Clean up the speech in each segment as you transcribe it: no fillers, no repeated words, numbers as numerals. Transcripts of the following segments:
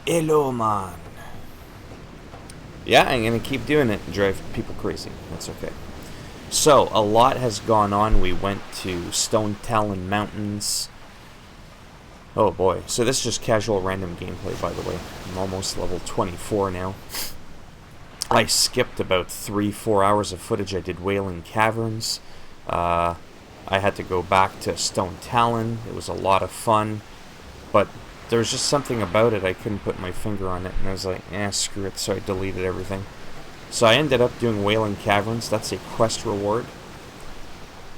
Hello, man. Yeah, I'm gonna keep doing it and drive people crazy. That's okay. So, a lot has gone on. We went to Stonetalon Mountains. Oh boy. So this is just casual random gameplay, by the way. I'm almost level 24 now. I skipped about 3-4 hours of footage. I did Wailing Caverns. I had to go back to Stonetalon. It was a lot of fun. But there was just something about it, I couldn't put my finger on it. And I was like, screw it. So I deleted everything. So I ended up doing Wailing Caverns. That's a quest reward.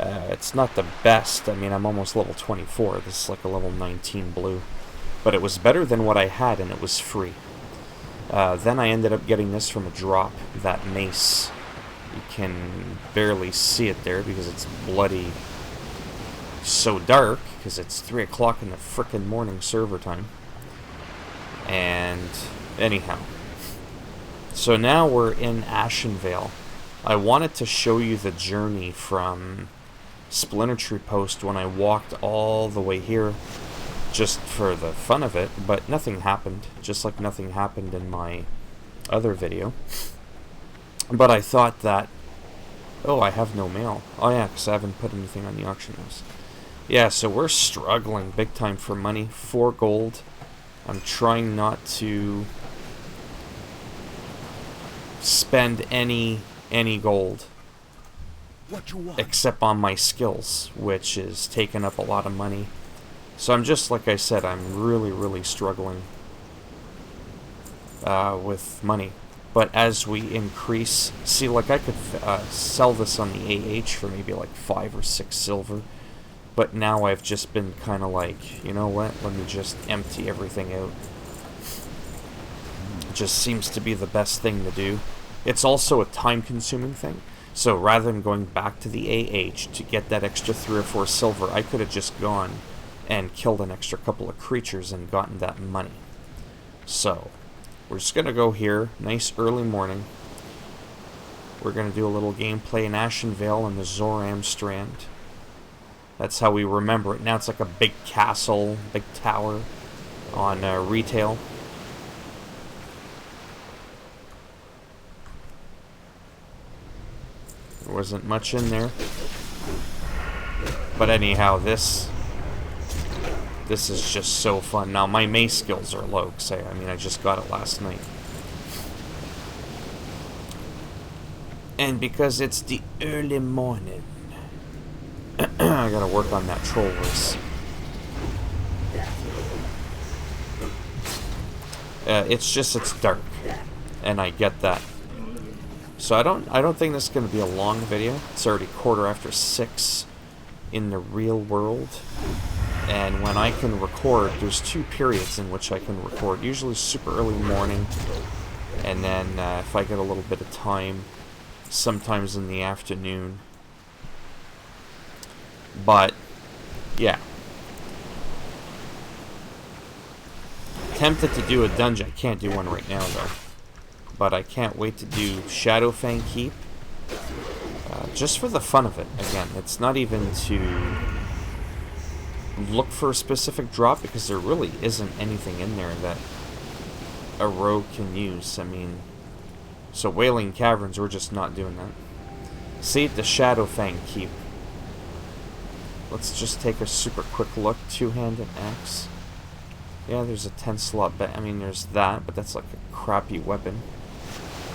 It's not the best. I mean, I'm almost level 24. This is like a level 19 blue. But it was better than what I had, and it was free. Then I ended up getting this from a drop. That mace. You can barely see it there because it's bloody so dark, because it's 3 o'clock in the frickin' morning server time. And anyhow. So now we're in Ashenvale. I wanted to show you the journey from Splinter Tree Post when I walked all the way here, just for the fun of it, but nothing happened, just like nothing happened in my other video. But I thought that, oh, I have no mail. Oh yeah, because I haven't put anything on the auction house. Yeah, so we're struggling big time for money. 4 gold. I'm trying not to spend any gold except on my skills, which is taking up a lot of money. So I'm just, like I said, I'm really struggling with money. But as we increase, see, like I could sell this on the AH for maybe like 5 or 6 silver. But now I've just been kind of like, you know what, let me just empty everything out. It just seems to be the best thing to do. It's also a time-consuming thing. So rather than going back to the AH to get that extra 3 or 4 silver, I could have just gone and killed an extra couple of creatures and gotten that money. So, we're just going to go here, nice early morning. We're going to do a little gameplay in Ashenvale and the Zoram Strand. That's how we remember it. Now it's like a big castle, big tower on retail. There wasn't much in there. But anyhow, this is just so fun. Now, my mace skills are low, because I just got it last night. And because it's the early morning, I gotta work on that troll voice. It's dark, and I get that. So I don't think this is gonna be a long video. It's already 6:15 in the real world, and when I can record, there's 2 periods in which I can record. Usually super early morning, and then if I get a little bit of time, sometimes in the afternoon. But, yeah. Tempted to do a dungeon. I can't do one right now, though. But I can't wait to do Shadowfang Keep. Just for the fun of it. Again, it's not even to look for a specific drop, because there really isn't anything in there that a rogue can use. I mean, so Wailing Caverns, we're just not doing that. See, the Shadowfang Keep. Let's just take a super quick look. 2-handed axe. Yeah, there's a 10 slot bet. I mean, there's that, but that's like a crappy weapon.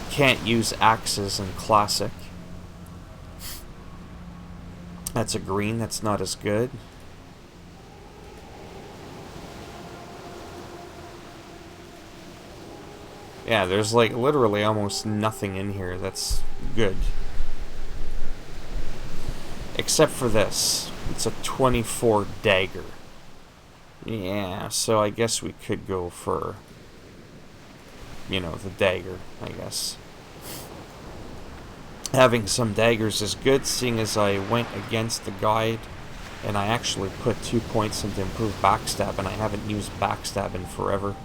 Can't use axes in Classic. That's a green. That's not as good. Yeah, there's like literally almost nothing in here that's good. Except for this. It's a 24 dagger. Yeah, so I guess we could go for, you know, the dagger, I guess. Having some daggers is good, seeing as I went against the guide, and I actually put 2 points into improved backstab, and I haven't used backstab in forever.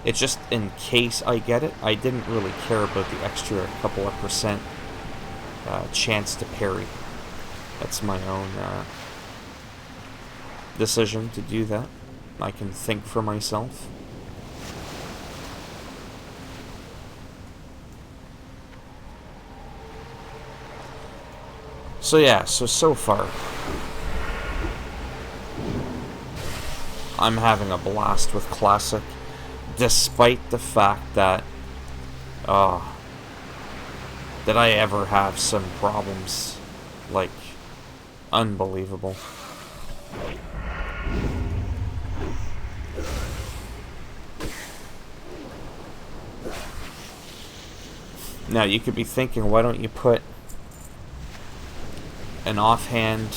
It's just in case I get it. I didn't really care about the extra couple of percent chance to parry. That's my own decision to do that. I can think for myself. So yeah, so far, I'm having a blast with Classic, despite the fact that, that I ever have some problems, like, unbelievable. Now, you could be thinking, why don't you put an offhand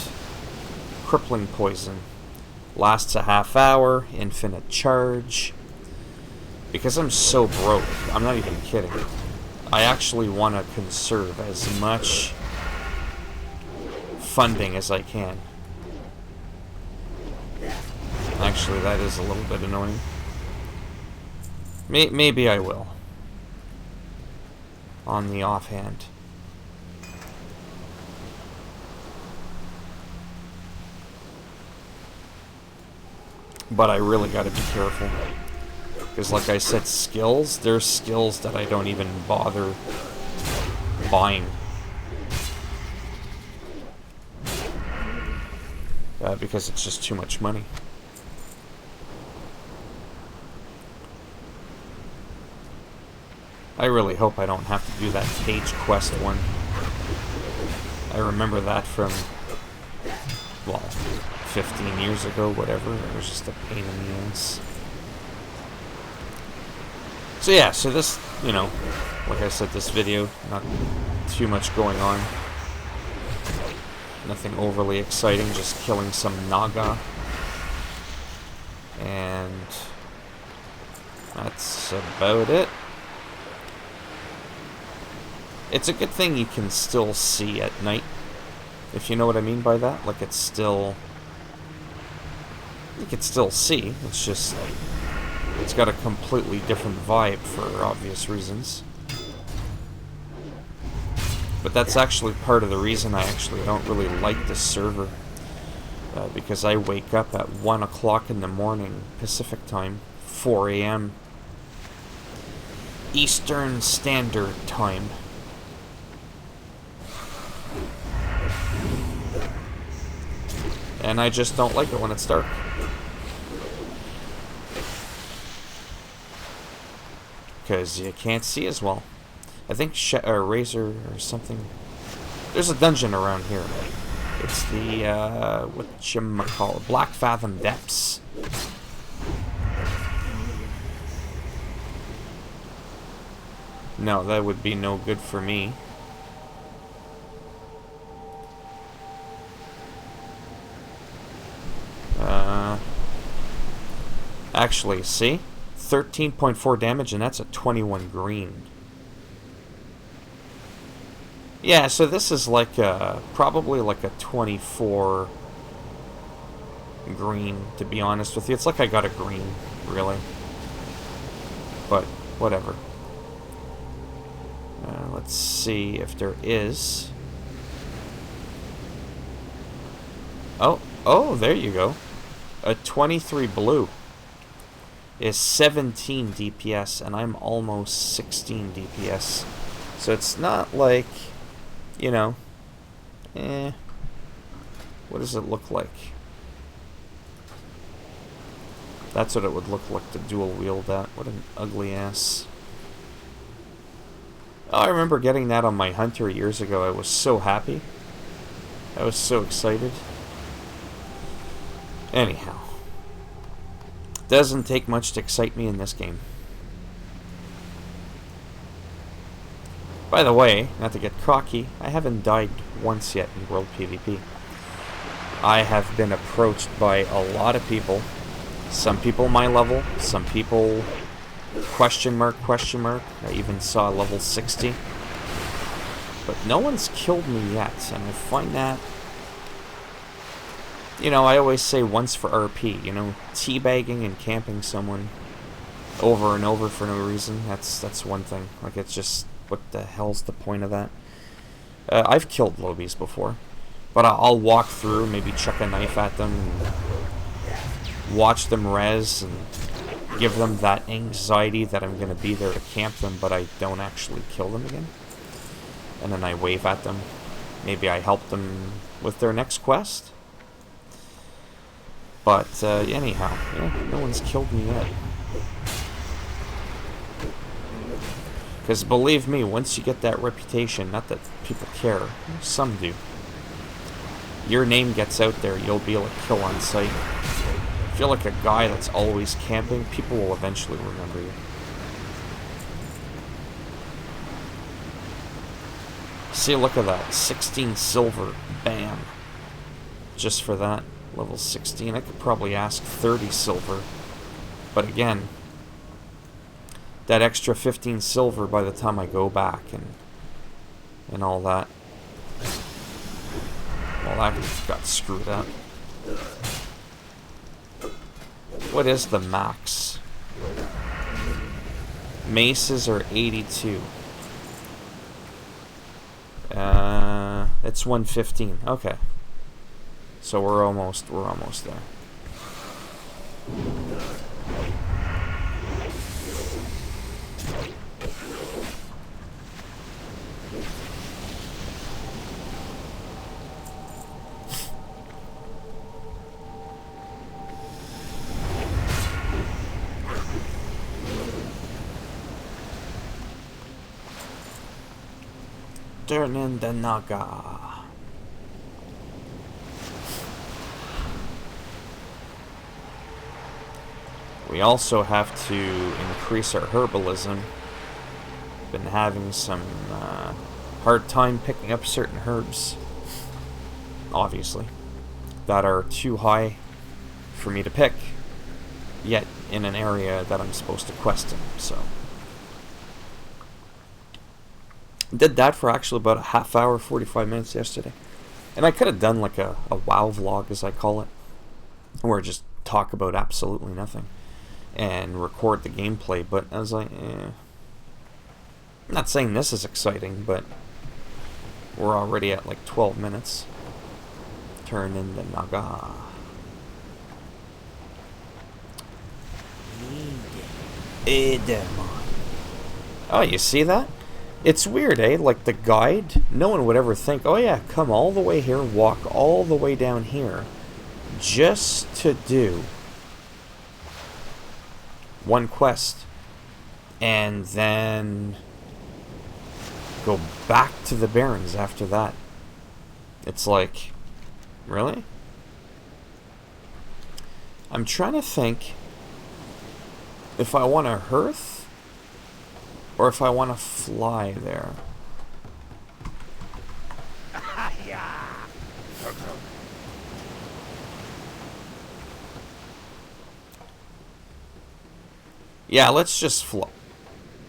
crippling poison? Lasts a half hour, infinite charge. Because I'm so broke, I'm not even kidding. I actually want to conserve as much funding as I can. Actually, that is a little bit annoying. Maybe I will. On the offhand. But I really gotta be careful. Because like I said, skills, there's skills that I don't even bother buying. Because it's just too much money. I really hope I don't have to do that page quest one. I remember that from, well, 15 years ago, whatever. It was just a pain in the ass. So yeah, so this, you know, like I said, this video, not too much going on. Nothing overly exciting, just killing some Naga. And that's about it. It's a good thing you can still see at night, if you know what I mean by that. Like, it's still... You can still see, it's just... It's got a completely different vibe for obvious reasons. But that's actually part of the reason I actually don't really like this server. Because I wake up at 1 o'clock in the morning, Pacific time, 4 a.m. Eastern Standard Time. And I just don't like it when it's dark. Because you can't see as well. I think Razor or something... There's a dungeon around here. It's the, whatchamacallit, Black Fathom Depths. No, that would be no good for me. Actually, see? 13.4 damage, and that's a 21 green. Yeah, so this is like a, probably like a 24 green, to be honest with you. It's like I got a green, really. But, whatever. Let's see if there is... Oh, there you go. A 23 blue is 17 DPS, and I'm almost 16 DPS. So it's not like, you know, what does it look like? That's what it would look like to dual wield that. What an ugly ass. Oh, I remember getting that on my Hunter years ago. I was so happy. I was so excited. Anyhow. Doesn't take much to excite me in this game. By the way, not to get cocky, I haven't died once yet in World PvP. I have been approached by a lot of people. Some people my level, some people question mark. I even saw level 60. But no one's killed me yet, and I find that... You know, I always say once for RP, you know, teabagging and camping someone over and over for no reason, that's one thing. Like, it's just, what the hell's the point of that? I've killed lobies before, but I'll walk through, maybe chuck a knife at them, and watch them res, and give them that anxiety that I'm going to be there to camp them, but I don't actually kill them again. And then I wave at them, maybe I help them with their next quest. But anyhow, yeah, no one's killed me yet. Because believe me, once you get that reputation, not that people care, some do. Your name gets out there, you'll be able to kill on sight. If you're like a guy that's always camping, people will eventually remember you. See, look at that. 16 silver. Bam. Just for that. Level 16. I could probably ask 30 silver. But again, that extra 15 silver by the time I go back and all that. Well, that got screwed up. What is the max? Maces are 82. It's 115. Okay. So we're almost there. Turning the Naga. We also have to increase our herbalism. Been having some hard time picking up certain herbs, obviously, that are too high for me to pick, yet in an area that I'm supposed to quest in, so. Did that for actually about a half hour, 45 minutes yesterday. And I could have done like a WoW vlog, as I call it, where I just talk about absolutely nothing and record the gameplay, but I was like, I'm not saying this is exciting, but we're already at like 12 minutes. Turn into Naga. Oh, you see that? It's weird, eh? Like the guide, no one would ever think, oh yeah, come all the way here, walk all the way down here, just to do one quest, and then go back to the Barrens after that. It's like, really? I'm trying to think if I want to hearth or if I want to fly there. Yeah, let's just fly.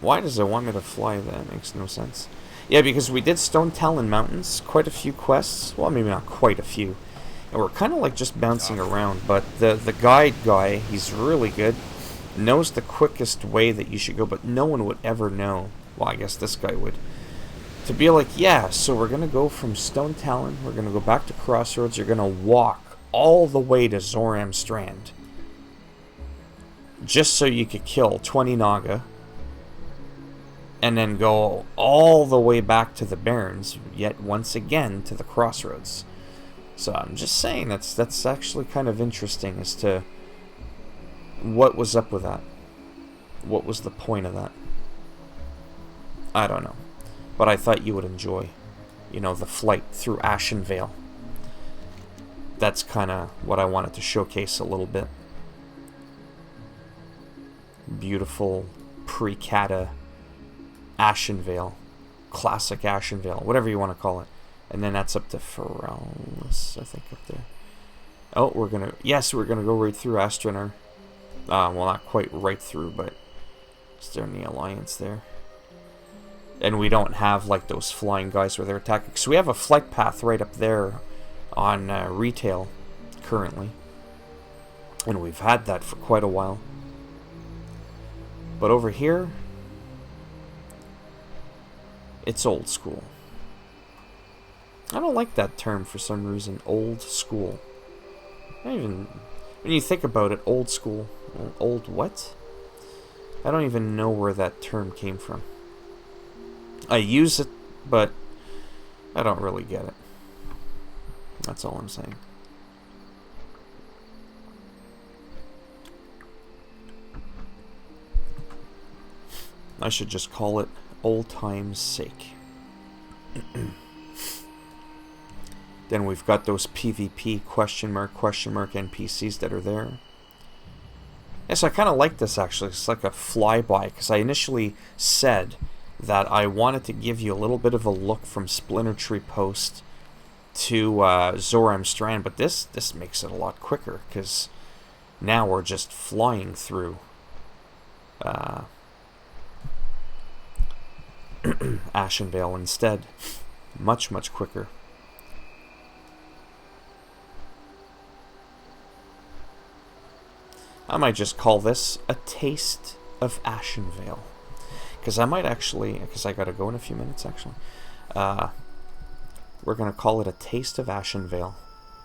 Why does it want me to fly? That makes no sense. Yeah, because we did Stonetalon Mountains, quite a few quests. Well, maybe not quite a few. And we're kind of like just bouncing around. But the guide guy, he's really good. Knows the quickest way that you should go, but no one would ever know. Well, I guess this guy would. To be like, yeah, so we're going to go from Stonetalon, we're going to go back to Crossroads, you're going to walk all the way to Zoram Strand. Just so you could kill 20 Naga. And then go all the way back to the Barrens, yet once again to the Crossroads. So I'm just saying, that's actually kind of interesting as to what was up with that. What was the point of that? I don't know. But I thought you would enjoy, you know, the flight through Ashenvale. That's kind of what I wanted to showcase a little bit. Beautiful pre-Cata Ashenvale. Classic Ashenvale. Whatever you want to call it. And then that's up to Ferellis, I think, up there. Oh, we're going to... Yes, we're going to go right through Astronar. Well, not quite right through, but is there any alliance there? And we don't have like those flying guys where they're attacking. So we have a flight path right up there on retail currently. And we've had that for quite a while. But over here, it's old school. I don't like that term for some reason, old school. I don't even... When you think about it, old school. Old what? I don't even know where that term came from. I use it, but I don't really get it. That's all I'm saying. I should just call it old time's sake. Then we've got those PvP question mark NPCs that are there. Yes, I kind of like this actually. It's like a flyby, because I initially said that I wanted to give you a little bit of a look from Splinter Tree Post to Zoram Strand, but this makes it a lot quicker, because now we're just flying through Ashenvale instead. Much quicker. I might just call this a taste of Ashenvale. Because I might actually, because I gotta go in a few minutes actually. We're gonna call it a taste of Ashenvale.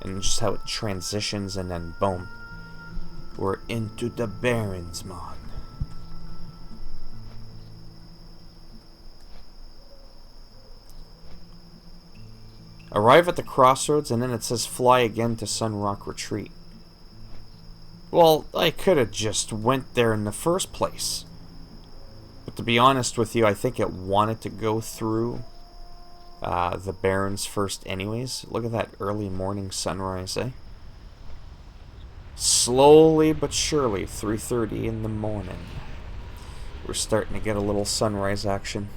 And just how it transitions, and then boom. We're into the Barrens, man. Arrive at the crossroads, and then it says fly again to Sunrock Retreat. Well, I could have just went there in the first place. But to be honest with you, I think it wanted to go through the Barrens first anyways. Look at that early morning sunrise, eh? Slowly but surely, 3:30 in the morning. We're starting to get a little sunrise action.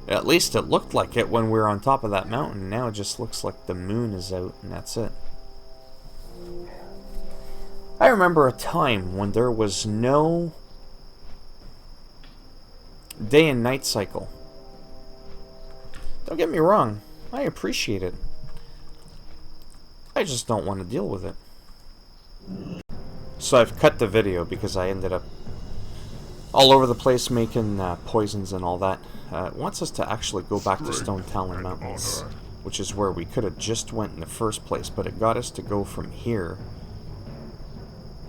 At least it looked like it when we were on top of that mountain. Now it just looks like the moon is out, and that's it. I remember a time when there was no day and night cycle. Don't get me wrong, I appreciate it. I just don't want to deal with it. So I've cut the video because I ended up all over the place making poisons and all that. It wants us to actually go back to Stonetalon Mountains, which is where we could have just went in the first place, but it got us to go from here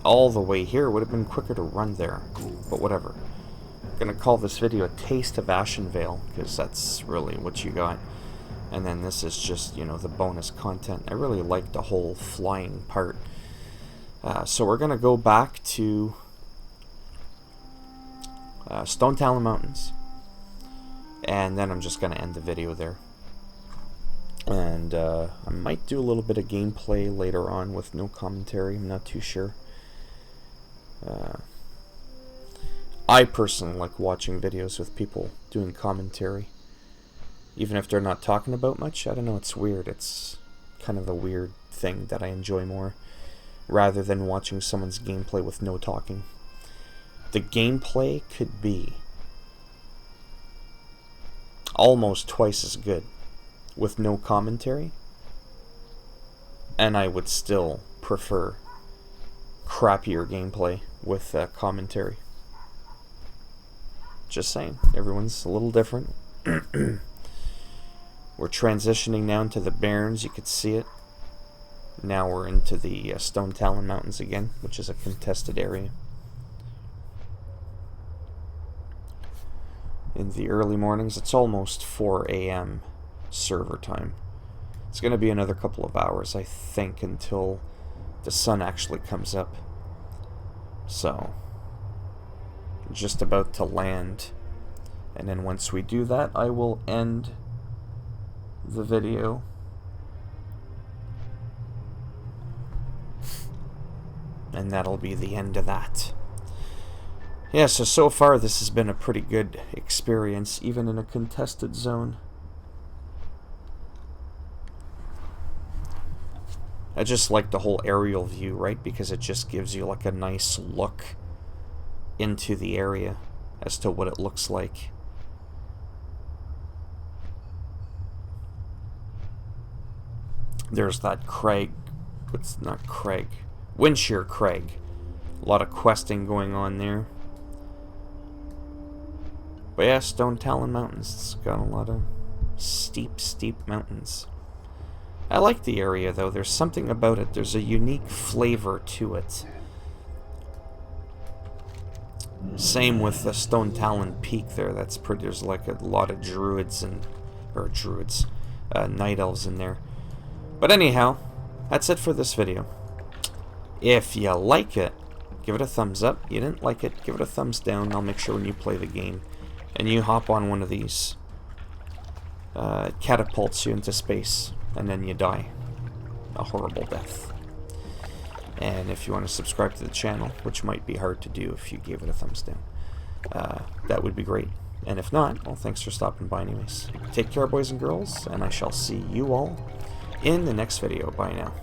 all the way here. Would have been quicker to run there, but whatever. I'm gonna call this video a taste of Ashenvale, because that's really what you got. And then this is just, you know, the bonus content. I really like the whole flying part. So we're gonna go back to Stonetalon Mountains, and then I'm just gonna end the video there. And I might do a little bit of gameplay later on with no commentary. I'm not too sure. I personally like watching videos with people doing commentary, even if they're not talking about much. I don't know, it's weird. It's kind of a weird thing that I enjoy more, rather than watching someone's gameplay with no talking. The gameplay could be almost twice as good with no commentary, and I would still prefer crappier gameplay with commentary. Just saying, everyone's a little different. We're transitioning now into the Barrens, you could see it. Now we're into the Stonetalon Mountains again, which is a contested area. In the early mornings, it's almost 4 AM server time. It's going to be another couple of hours, I think, until the sun actually comes up. So, just about to land. And then once we do that, I will end the video. And that'll be the end of that. Yeah, so far this has been a pretty good experience, even in a contested zone. I just like the whole aerial view, right? Because it just gives you like a nice look into the area as to what it looks like. There's that crag. It's not crag. Windshear Crag. A lot of questing going on there. But yeah, Stonetalon Mountains. It's got a lot of steep mountains. I like the area though. There's something about it. There's a unique flavor to it. Same with the Stonetalon Peak there. That's pretty. There's like a lot of druids and druids, night elves in there. But anyhow, that's it for this video. If you like it, give it a thumbs up. You didn't like it, give it a thumbs down. I'll make sure when you play the game and you hop on one of these, it catapults you into space and then you die a horrible death. And if you want to subscribe to the channel, which might be hard to do if you gave it a thumbs down, that would be great. And if not, well, thanks for stopping by anyways. Take care, boys and girls, and I shall see you all in the next video. Bye now.